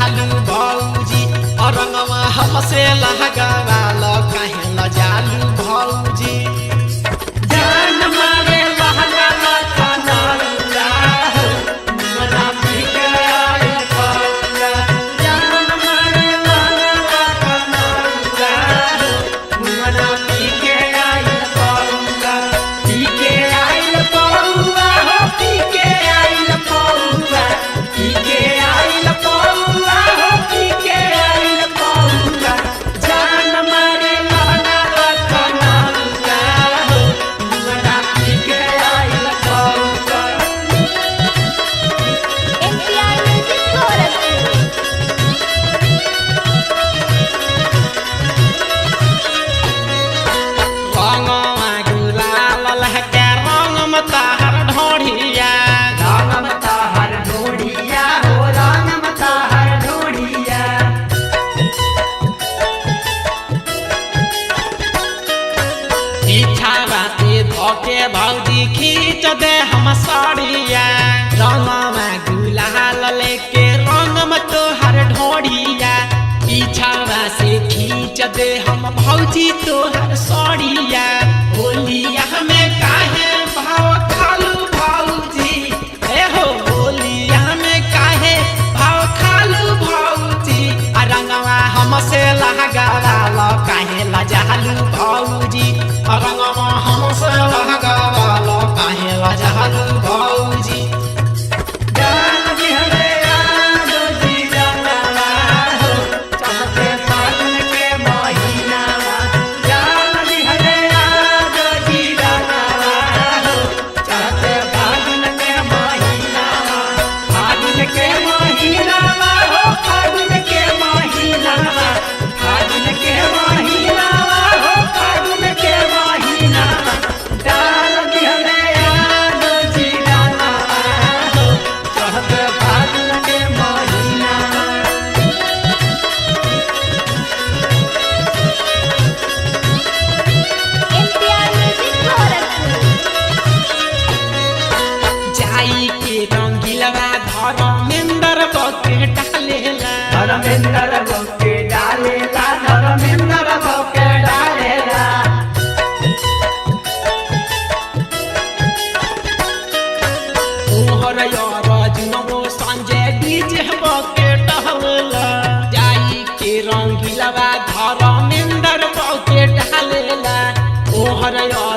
जालू भौजी रंगवा हमसे लगावाल काहे न जालू भौजी जान मारे लहंगा कनौला मना पीके आइल पौला जान मारे लहंगा कनौला मना पीके आइल पौला पीके आइल पौला हो पीके आइल पौला पीके आइल पौला हो पीके आइल पौला जान मारे लहंगा कनौला मना पीके आइल पौला NPR Music Gorakhpur। रंगवा गुलाल लहके रंगम ताहर ढोढ़िया रंगम ताहर ढोढ़िया हो रंगम ताहर ढोढ़िया इच्छा बाते धोके भौजी खींच दे हम साड़िया रंगवा गुलाल लेके रंगम तोहर ढोढ़िया इच्छा से खींच दे हम भौजी तोहर साड़िया होलिया में काहे भाव खालू भौजी ए हो होलिया में काहे भाव खालू भौजी आ रंगवा हमसे लगावाल काहे लजालू भौजी आ रंगवा हमसे लगावाल काहे लजालू भौजी जान बिहरे आजो जी जानवा हो चलते फागुन के महीनावा जान बिहरे आजो जी जानवा हो चलते फागुन के महीनावा फागुन के महीनावा हो फागुन के महीनावा फागुन के महीनावा हो फागुन के महीनावा जान बिहरे आजो जी जानवा हो चलते फागुन के महीनावा NPR Music Gorakhpur। जाई के रंगीलवा धर्मेंद्र बके डालेला धर्मेंद्र बके डालेला धर्मेंद्र बके डालेला तोहर यार जुनमो संजय डीजे बके टहला जाई के रंगीलवा धर्मेंद्र बके डालेला तोहर यार